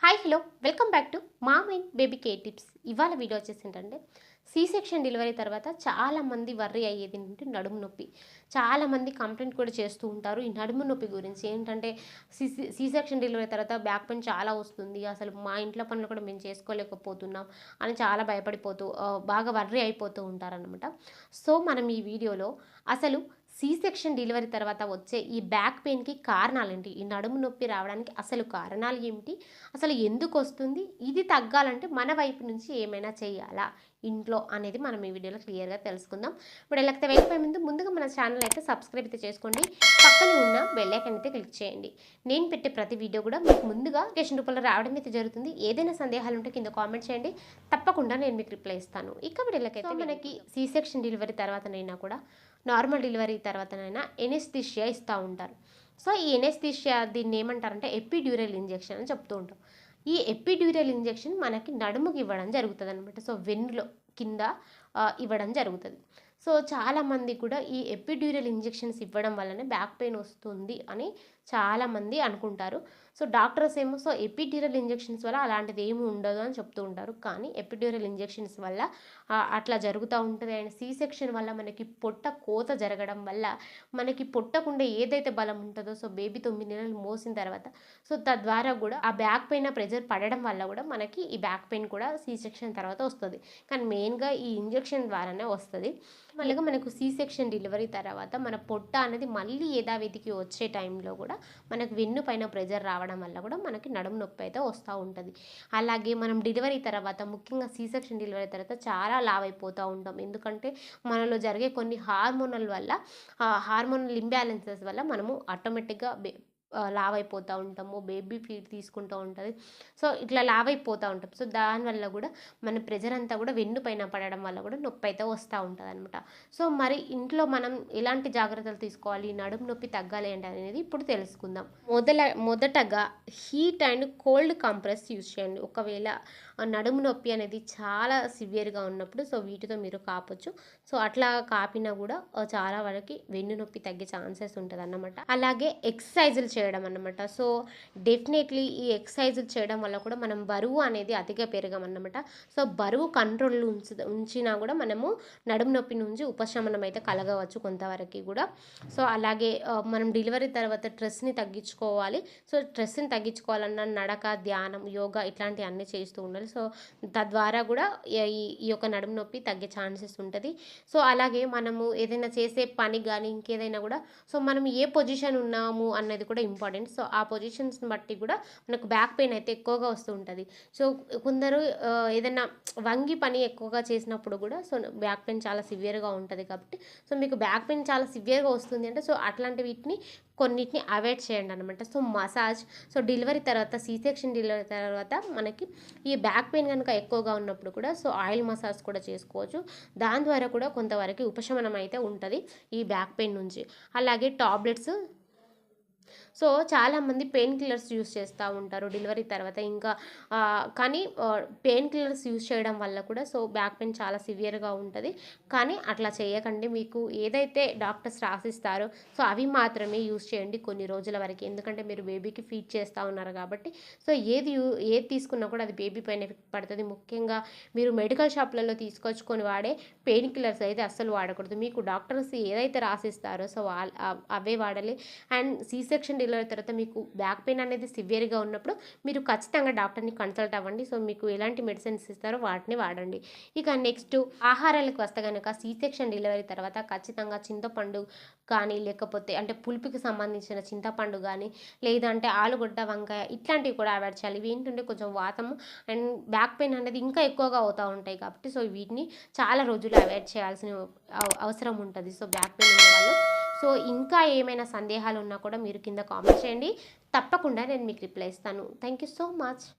Hi hello welcome back to mom and baby care tips. ఇవాళ video వచ్చేసి ఏంటంటే C section delivery తర్వాత చాలామంది వర్రీ అయ్యేది ఏంటంటే నడుము నొప్పి. చాలామంది కంప్లైంట్ కూడా చేస్తూ ఉంటారు ఈ నడుము నొప్పి గురించి. ఏంటంటే సి సెక్షన్ డెలివరీ తర్వాత బ్యాక్ పెయిన్ చాలా వస్తుంది, అసలు మా ఇంట్లో పనులు కూడా మేము చేసుకోలేకపోతున్నాం అని చాలా భయపడిపోతూ బాగా వర్రీ అయిపోతూ ఉంటారనమాట. సో మనం ఈ వీడియోలో అసలు సి సెక్షన్ డెలివరీ తర్వాత వచ్చే ఈ బ్యాక్ పెయిన్కి కారణాలేంటి, ఈ నడుము నొప్పి రావడానికి అసలు కారణాలు ఏమిటి, అసలు ఎందుకు వస్తుంది, ఇది తగ్గాలంటే మన వైపు నుంచి ఏమైనా చేయాలా ఇంట్లో అనేది మనం ఈ వీడియోలో క్లియర్గా తెలుసుకుందాం. ఇప్పుడు ఎలా వెళ్ళిపోయే ముందుగా మన ఛానల్ అయితే సబ్స్క్రైబ్ అయితే చేసుకోండి, పక్కనే ఉన్న బెల్ ఐకాన్ అయితే క్లిక్ చేయండి. నేను పెట్టే ప్రతి వీడియో కూడా మీకు ముందుగా నోటిఫికేషన్ రూపంలో రావడం అయితే జరుగుతుంది. ఏదైనా సందేహాలు ఉంటే కింద కామెంట్ చేయండి, తప్పకుండా నేను మీకు రిప్లై ఇస్తాను. ఇక వీడియోలకైతే మనకి సి సెక్షన్ డెలివరీ తర్వాతనైనా కూడా నార్మల్ డెలివరీ తర్వాతనైనా ఎనెస్థీషియా ఇస్తూ ఉంటారు. సో ఈ ఎనెస్థీషియా దీన్ని ఏమంటారంటే ఎపిడ్యూరల్ ఇంజెక్షన్ అని చెప్తూ ఉంటాం. ఈ ఎపిడ్యూరల్ ఇంజెక్షన్ మనకి నడుముకి ఇవ్వడం జరుగుతుంది అనమాట. సో వెన్నులో కింద ఇవ్వడం జరుగుతుంది. సో చాలామంది కూడా ఈ ఎపిడ్యూరల్ ఇంజెక్షన్స్ ఇవ్వడం వల్లనే బ్యాక్ పెయిన్ వస్తుంది అని చాలామంది అనుకుంటారు. సో డాక్టర్స్ ఏమో సో ఎపిడ్యూరల్ ఇంజెక్షన్స్ వల్ల అలాంటిది ఏమి ఉండదు అని చెప్తూ ఉంటారు. కానీ ఎపిడ్యూరల్ ఇంజెక్షన్స్ వల్ల అట్లా జరుగుతూ ఉంటుంది. అండ్ సి సెక్షన్ వల్ల మనకి పొట్ట కోత జరగడం వల్ల మనకి పొట్టకుండా ఏదైతే బలం ఉంటుందో, సో బేబీ 9 నెలలు మోసిన తర్వాత సో తద్వారా కూడా ఆ బ్యాక్ పైన ప్రెజర్ పడడం వల్ల కూడా మనకి ఈ బ్యాక్ పెయిన్ కూడా సి సెక్షన్ తర్వాత వస్తుంది. కానీ మెయిన్గా ఈ ఇంజెక్షన్ ద్వారానే వస్తుంది. మళ్ళీ మనకు సి సెక్షన్ డెలివరీ తర్వాత మన పొట్ట అనేది మళ్ళీ యథావిధికి వచ్చే టైంలో కూడా మనకు వెన్ను పైన ప్రెజర్ రావడం వల్ల కూడా మనకి నడుము నొప్పి అయితే వస్తూ ఉంటుంది. అలాగే మనం డెలివరీ తర్వాత ముఖ్యంగా సి సెక్షన్ డెలివరీ తర్వాత చాలా లావ్ అయిపోతూ ఉంటాం. ఎందుకంటే మనలో జరిగే కొన్ని హార్మోనల్ వల్ల హార్మోనల్ ఇంబ్యాలెన్సెస్ వల్ల మనము ఆటోమేటిక్గా లావ్ అయిపోతూ ఉంటాము, బేబీ ఫీడ్ తీసుకుంటూ ఉంటుంది. సో ఇట్లా లావ్ అయిపోతూ ఉంటాం. సో దానివల్ల కూడా మన ప్రెజర్ అంతా కూడా వెన్ను పైన పడడం వల్ల కూడా నొప్పి అయితే వస్తూ ఉంటుంది అనమాట. సో మరి ఇంట్లో మనం ఎలాంటి జాగ్రత్తలు తీసుకోవాలి, నడుము నొప్పి తగ్గాలి అంటే అనేది ఇప్పుడు తెలుసుకుందాం. మొదటగా heat and cold compress use చేయండి. ఒకవేళ నడుము నొప్పి అనేది చాలా సివియర్గా ఉన్నప్పుడు సో వీటితో మీరు కాపొచ్చు. సో అట్లా కాపినా కూడా చాలా వరకు వెన్ను నొప్పి తగ్గే ఛాన్సెస్ ఉంటుంది అన్నమాట. అలాగే ఎక్సర్సైజులు చేయడం అన్నమాట. సో డెఫినెట్లీ ఈ ఎక్సర్సైజులు చేయడం వల్ల కూడా మనం బరువు అనేది అతిగా పెరగమన్నమాట. సో బరువు కంట్రోల్లో ఉంచినా కూడా మనము నడుము నొప్పి నుంచి ఉపశమనం అయితే కలగవచ్చు కొంతవరకు కూడా. సో అలాగే మనం డెలివరీ తర్వాత స్ట్రెస్ని తగ్గించుకోవాలి. సో స్ట్రెస్ని తగ్గించుకోవాలన్నా నడక, ధ్యానం, యోగా ఇట్లాంటివన్నీ చేస్తూ ఉండాలి. సో తద్వారా కూడా ఈ యొక్క నడుము నొప్పి తగ్గే ఛాన్సెస్ ఉంటుంది. సో అలాగే మనము ఏదైనా చేసే పని కానీ ఇంకేదైనా కూడా సో మనం ఏ పొజిషన్ ఉన్నాము అన్నది కూడా ఇంపార్టెంట్. సో ఆ పొజిషన్స్ని బట్టి కూడా మనకు బ్యాక్ పెయిన్ అయితే ఎక్కువగా వస్తూ ఉంటుంది. సో కొందరు ఏదైనా వంగి పని ఎక్కువగా చేసినప్పుడు కూడా సో బ్యాక్ పెయిన్ చాలా సివియర్గా ఉంటుంది. కాబట్టి సో మీకు బ్యాక్ పెయిన్ చాలా సివియర్గా వస్తుంది అంటే సో అట్లాంటి వీటిని కొన్నిటిని అవాయిడ్ చేయండి అనమాట. సో మసాజ్, సో డెలివరీ తర్వాత సి సెక్షన్ డెలివరీ తర్వాత మనకి ఈ బ్యాక్ పెయిన్ కనుక ఎక్కువగా ఉన్నప్పుడు కూడా సో ఆయిల్ మసాజ్ కూడా చేసుకోవచ్చు. దాని ద్వారా కూడా కొంతవరకు ఉపశమనం అయితే ఉంటుంది ఈ బ్యాక్ పెయిన్ నుంచి. అలాగే టాబ్లెట్స్, సో చాలామంది పెయిన్ కిల్లర్స్ యూస్ చేస్తూ ఉంటారు డెలివరీ తర్వాత. ఇంకా కానీ పెయిన్ కిల్లర్స్ యూస్ చేయడం వల్ల కూడా సో బ్యాక్ పెయిన్ చాలా సివియర్గా ఉంటుంది. కానీ అట్లా చేయకండి. మీకు ఏదైతే డాక్టర్స్ రాసిస్తారో సో అవి మాత్రమే యూస్ చేయండి కొన్ని రోజుల వరకు. ఎందుకంటే మీరు బేబీకి ఫీడ్ చేస్తూ ఉన్నారు కాబట్టి సో ఏది తీసుకున్నా కూడా అది బేబీ పైన ఎఫెక్ట్ పడుతుంది. ముఖ్యంగా మీరు మెడికల్ షాప్లలో తీసుకొచ్చుకొని వాడే పెయిన్ కిల్లర్స్ అయితే అస్సలు వాడకూడదు. మీకు డాక్టర్స్ ఏదైతే రాసిస్తారో సో అవే వాడాలి. అండ్ సి సెక్షన్ డెలివరీ తర్వాత మీకు బ్యాక్ పెయిన్ అనేది సివియర్గా ఉన్నప్పుడు మీరు ఖచ్చితంగా డాక్టర్ని కన్సల్ట్ అవ్వండి. సో మీకు ఎలాంటి మెడిసిన్స్ ఇస్తారో వాటిని వాడండి. ఇక నెక్స్ట్ ఆహారాలకు వస్తే కనుక సి సెక్షన్ డెలివరీ తర్వాత ఖచ్చితంగా చింతపండు కానీ లేకపోతే అంటే పులుపుకి సంబంధించిన చింతపండు కానీ లేదంటే ఆలుగడ్డ, వంకాయ ఇట్లాంటివి కూడా అవాయిడ్ చేయాలి. ఇవి ఏంటంటే కొంచెం వాతము అండ్ బ్యాక్ పెయిన్ అనేది ఇంకా ఎక్కువగా అవుతూ ఉంటాయి కాబట్టి సో వీటిని చాలా రోజులు అవాయిడ్ చేయాల్సిన అవసరం ఉంటుంది. సో బ్యాక్ పెయిన్ ఉన్న వాళ్ళు. సో ఇంకా ఏమైనా సందేహాలు ఉన్నా కూడా మీరు కింద కామెంట్ చేయండి, తప్పకుండా నేను మీకు రిప్లై ఇస్తాను. Thank you so much.